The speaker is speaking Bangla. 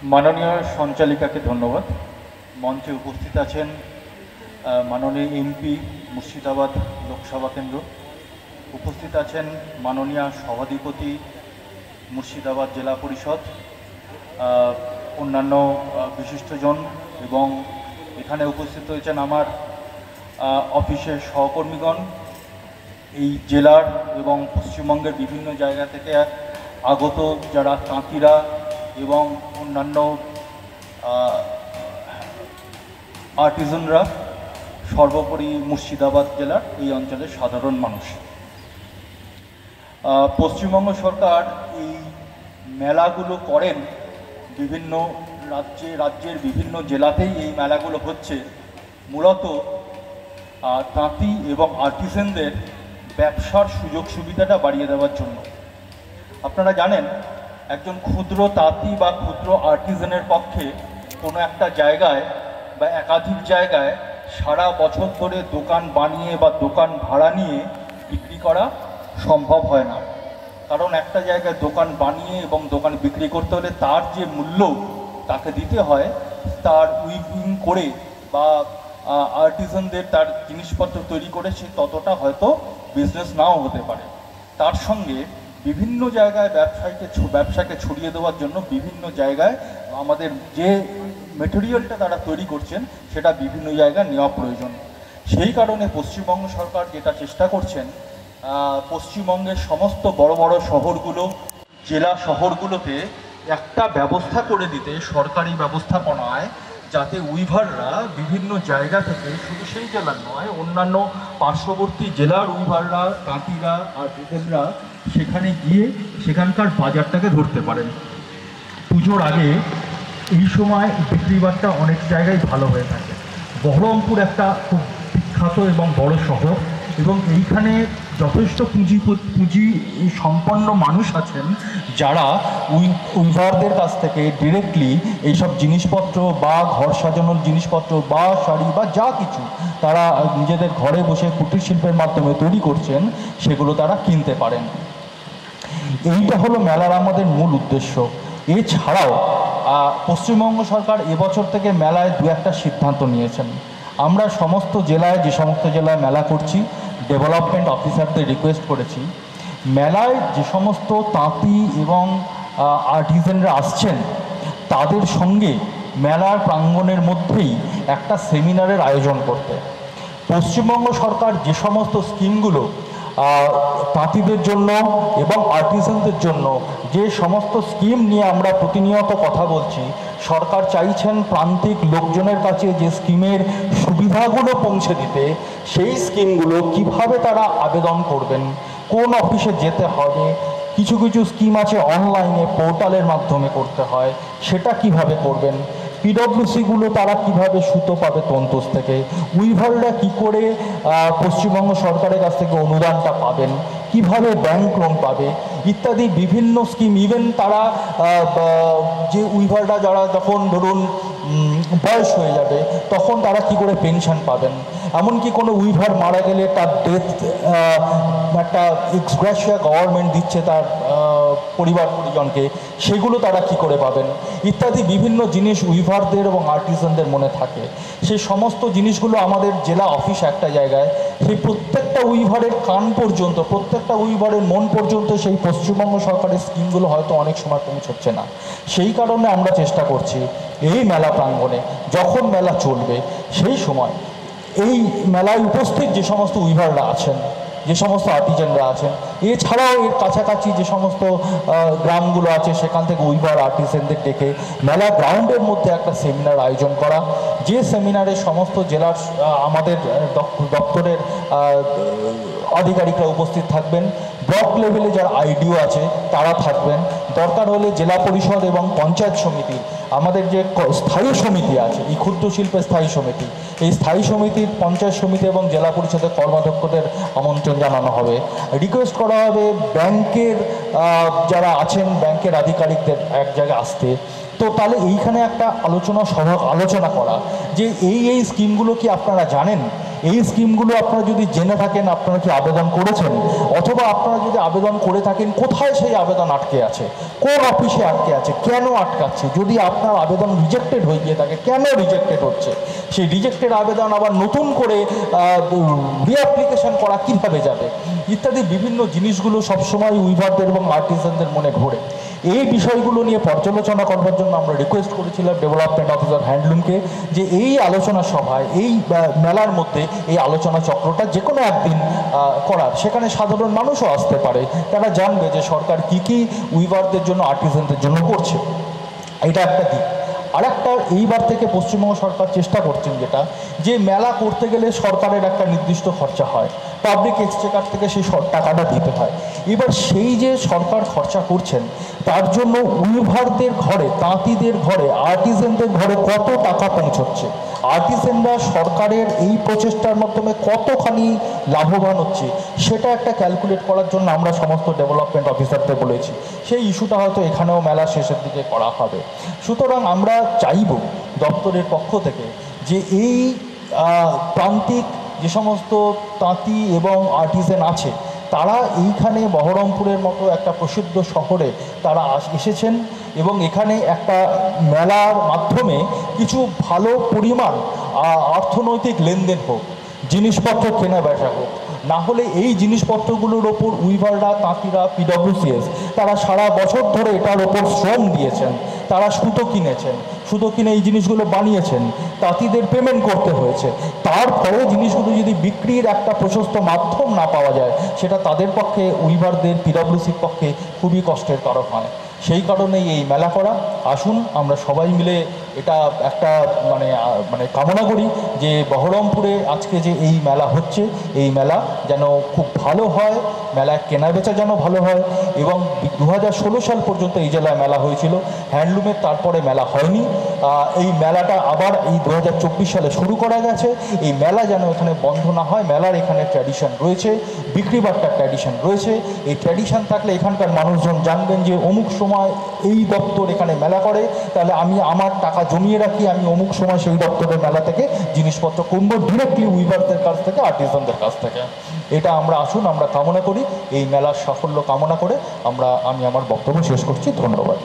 মাননীয় সঞ্চালিকাকে ধন্যবাদ। মঞ্চে উপস্থিত আছেন মাননীয় এমপি মুর্শিদাবাদ লোকসভা কেন্দ্র, উপস্থিত আছেন মাননীয় সভাধিপতি মুর্শিদাবাদ জেলা পরিষদ, অন্যান্য বিশিষ্টজন এবং এখানে উপস্থিত হয়েছেন আমার অফিসের সহকর্মীগণ, এই জেলার এবং পশ্চিমবঙ্গের বিভিন্ন জায়গা থেকে আগত যারা তাঁতিরা এবং অন্যান্য আর্টিজানরা, সর্বোপরি মুর্শিদাবাদ জেলার এই অঞ্চলের সাধারণ মানুষ। পশ্চিমবঙ্গ সরকার এই মেলাগুলো করেন বিভিন্ন রাজ্যের বিভিন্ন জেলাতেই এই মেলাগুলো হচ্ছে মূলত তাঁতি এবং আর্টিজানদের ব্যবসার সুযোগ সুবিধাটা বাড়িয়ে দেওয়ার জন্য। আপনারা জানেন, একজন ক্ষুদ্র তাঁতি বা ক্ষুদ্র আর্টিজানের পক্ষে কোনো একটা জায়গায় বা একাধিক জায়গায় সারা বছর ধরে দোকান বানিয়ে বা দোকান ভাড়া নিয়ে বিক্রি করা সম্ভব হয় না। কারণ একটা জায়গায় দোকান বানিয়ে এবং দোকান বিক্রি করতে হলে তার যে মূল্য তাকে দিতে হয়, তার উইভিং করে বা আর্টিজানদের তার জিনিসপত্র তৈরি করে সে ততটা হয়তো বিজনেস নাও হতে পারে। তার সঙ্গে বিভিন্ন জায়গায় ব্যবসাকে ছড়িয়ে দেওয়ার জন্য বিভিন্ন জায়গায় আমাদের যে মেটেরিয়ালটা তারা তৈরি করছেন সেটা বিভিন্ন জায়গায় নেওয়া প্রয়োজন। সেই কারণে পশ্চিমবঙ্গ সরকার যেটা চেষ্টা করছেন, পশ্চিমবঙ্গের সমস্ত বড় বড় শহরগুলো, জেলা শহরগুলোতে একটা ব্যবস্থা করে দিতে, সরকারি ব্যবস্থাপনায়, যাতে উইভাররা বিভিন্ন জায়গা থেকে, শুধু সেই জেলার নয় অন্যান্য পার্শ্ববর্তী জেলার উইভাররা, তাঁতিরা, আর্টিজানরা সেখানে গিয়ে সেখানকার বাজারটাকে ধরতে পারেন। পুজোর আগে এই সময় বিক্রিবাট্টা অনেক জায়গায় ভালো হয়ে থাকে। বহরমপুর একটা খুব বিখ্যাত এবং বড় শহর, এবং এইখানে যথেষ্ট পুঁজি সম্পন্ন মানুষ আছেন যারা উইভারদের কাছ থেকে ডিরেক্টলি এইসব জিনিসপত্র বা ঘর সাজানোর জিনিসপত্র বা শাড়ি বা যা কিছু তারা নিজেদের ঘরে বসে কুটির শিল্পের মাধ্যমে তৈরি করছেন, সেগুলো তারা কিনতে পারেন। এইটা হলো মেলার আমাদের মূল উদ্দেশ্য। এছাড়াও পশ্চিমবঙ্গ সরকার এবছর থেকে মেলায় দু একটা সিদ্ধান্ত নিয়েছেন। আমরা সমস্ত জেলায়, যে সমস্ত জেলায় মেলা করছি, ডেভেলপমেন্ট অফিসারদের রিকোয়েস্ট করেছি, মেলায় যে সমস্ত তাঁতি এবং আর্টিজানরা আসছেন তাদের সঙ্গে মেলার প্রাঙ্গণের মধ্যেই একটা সেমিনারের আয়োজন করতে। পশ্চিমবঙ্গ সরকার যে সমস্ত স্কিমগুলো তাঁতিদের জন্য এবং আর্টিজানদের জন্য, যে সমস্ত স্কিম নিয়ে আমরা প্রতিনিয়ত কথা বলছি, সরকার চাইছেন প্রান্তিক লোকজনের কাছে যে স্কিমের সুবিধাগুলো পৌঁছে দিতে। সেই স্কিমগুলো কিভাবে তারা আবেদন করবেন, কোন অফিসে যেতে হবে, কিছু কিছু স্কিম আছে অনলাইনে পোর্টালের মাধ্যমে করতে হয়, সেটা কিভাবে করবেন, পিডব্লিউসিগুলো তারা কিভাবে সুতো পাবে তন্তুজ থেকে, উইভাররা কি করে পশ্চিমবঙ্গ সরকারের কাছ থেকে অনুদানটা পাবেন, কিভাবে ব্যাংক লোন পাবে, ইত্যাদি বিভিন্ন স্কিম। ইভেন তারা যে উইভাররা যারা যখন ধরুন বয়স হয়ে যাবে তখন তারা কি করে পেনশন পাবেন, এমনকি কোনো উইভার মারা গেলে তার ডেথ একটা এক্সগ্রেশিয়া গভর্নমেন্ট দিচ্ছে তার পরিবার পরিজনকে, সেগুলো তারা কি করে পাবেন, ইত্যাদি বিভিন্ন জিনিস উইভারদের এবং আর্টিজানদের মনে থাকে। সেই সমস্ত জিনিসগুলো আমাদের জেলা অফিস একটা জায়গায়, সেই প্রত্যেকটা উইভারের কান পর্যন্ত, প্রত্যেকটা উইভারের মন পর্যন্ত সেই পশ্চিমবঙ্গ সরকারের স্কিমগুলো হয়তো অনেক সময় পৌঁছচ্ছে না। সেই কারণে আমরা চেষ্টা করছি এই মেলা প্রাঙ্গণে যখন মেলা চলবে সেই সময় এই মেলায় উপস্থিত যে সমস্ত উইভাররা আছেন, যে সমস্ত আর্টিজানরা আছেন, এছাড়াও এর কাছাকাছি যে সমস্ত গ্রামগুলো আছে সেখান থেকে উইভার আর্টিজানদের ডেকে মেলা গ্রাউন্ডের মধ্যে একটা সেমিনার আয়োজন করা, যে সেমিনারে সমস্ত জেলার আমাদের দপ্তরের আধিকারিকরা উপস্থিত থাকবেন, ব্লক লেভেলে যারা আইডিও আছে তারা থাকবেন, দরকার হলে জেলা পরিষদ এবং পঞ্চায়েত সমিতির আমাদের যে স্থায়ী সমিতি আছে, এই ক্ষুদ্র শিল্পের স্থায়ী সমিতি, এই স্থায়ী সমিতির পঞ্চায়েত সমিতি এবং জেলা পরিষদের কর্মাধ্যক্ষদের আমন্ত্রণ জানানো হবে। রিকোয়েস্ট করা হবে ব্যাংকের যারা আছেন, ব্যাংকের আধিকারিকদের এক জায়গায় আসতে। তো তাহলে এইখানে একটা আলোচনা করা যে এই স্কিমগুলো কি আপনারা জানেন, এই স্কিমগুলো আপনারা যদি জেনে থাকেন আপনারা কি আবেদন করেছেন, অথবা আপনারা যদি আবেদন করে থাকেন কোথায় সেই আবেদন আটকে আছে, কোন অফিসে আটকে আছে, কেন আটকাচ্ছে, যদি আপনার আবেদন রিজেক্টেড হয়ে গিয়ে থাকে কেন রিজেক্টেড হচ্ছে, সেই রিজেক্টেড আবেদন আবার নতুন করে রিঅ্যাপ্লিকেশন করা কীভাবে যাবে, ইত্যাদি বিভিন্ন জিনিসগুলো সবসময় উইভারদের এবং আর্টিসানদের মনে ঘোরে। এই বিষয়গুলো নিয়ে পর্যালোচনা করবার জন্য আমরা রিকোয়েস্ট করেছিলাম ডেভেলপমেন্ট অফিসার হ্যান্ডলুমকে যে এই আলোচনা সভায়, এই মেলার মধ্যে এই আলোচনা চক্রটা যে কোনো একদিন করার, সেখানে সাধারণ মানুষও আসতে পারে, তারা জানবে যে সরকার কী কী উইভারদের জন্য আর্টিসানদের জন্য করছে। এটা একটা দিক। আর একটা, এইবার থেকে পশ্চিমবঙ্গ সরকার চেষ্টা করছেন যেটা, যে মেলা করতে গেলে সরকারের একটা নির্দিষ্ট খরচা হয়, পাবলিক এক্সচেকার থেকে সেই টাকাটা দিতে হয়। এবার সেই যে সরকার খরচা করছেন তার জন্য উইভারদের ঘরে, তাঁতিদের ঘরে, আর্টিসানদের ঘরে কত টাকা পৌঁছচ্ছে, আর্টিসানরা সরকারের এই প্রচেষ্টার মাধ্যমে কতখানি লাভবান হচ্ছে, সেটা একটা ক্যালকুলেট করার জন্য আমরা সমস্ত ডেভেলপমেন্ট অফিসারদের বলেছি। সেই ইস্যুটা হয়তো এখানেও মেলা শেষের দিকে করা হবে। সুতরাং আমরা চাইব দপ্তরের পক্ষ থেকে যে এই প্রান্তিক যে সমস্ত তাঁতি এবং আর্টিসান আছে তারা এইখানে বহরমপুরের মতো একটা প্রসিদ্ধ শহরে তারা এসেছেন এবং এখানে একটা মেলার মাধ্যমে কিছু ভালো পরিমাণ অর্থনৈতিক লেনদেন হোক, জিনিসপত্র কেনা বেচা হোক। না হলে এই জিনিসপত্রগুলোর ওপর উইভাররা, তাঁতিরা, পিডব্লিউসিএস তারা সারা বছর ধরে এটার ওপর শ্রম দিয়েছেন, তারা সুতো কিনেছেন, সুতো কিনে এই জিনিসগুলো বানিয়েছেন, তাঁতিদের পেমেন্ট করতে হয়েছে। তারপরে জিনিসগুলো যদি বিক্রির একটা প্রশস্ত মাধ্যম না পাওয়া যায়, সেটা তাদের পক্ষে, উইভারদের, পিডব্লিউসির পক্ষে খুবই কষ্টের কারণ হয়। সেই কারণেই এই মেলা করা। আসুন আমরা সবাই মিলে এটা একটা মানে কামনা করি যে বহরমপুরে আজকে যে এই মেলা হচ্ছে, এই মেলা যেন খুব ভালো হয়, মেলায় কেনাবেচা যেন ভালো হয়। এবং 2016 সাল পর্যন্ত এই জেলায় মেলা হয়েছিল হ্যান্ডলুমের, তারপরে মেলা হয়নি। এই মেলাটা আবার এই 2024 সালে শুরু করা গেছে। এই মেলা যেন এখানে বন্ধ না হয়, মেলার এখানে ট্র্যাডিশন রয়েছে, বিক্রি বাট্টার ট্র্যাডিশন রয়েছে। এই ট্র্যাডিশন থাকলে এখানকার মানুষজন জানবেন যে অমুক সময় এই দপ্তর এখানে মেলা করে, তাহলে আমি আমার টাকা জমিয়ে রাখি, আমি অমুক সময় সেই দপ্তরের মেলা থেকে জিনিসপত্র কিনবো ডিরেক্টলি উইভারদের কাছ থেকে, আর্টিসানদের কাছ থেকে। এটা আমরা আসুন আমরা কামনা করি, এই মেলার সাফল্য কামনা করে আমি আমার বক্তব্য শেষ করছি। ধন্যবাদ।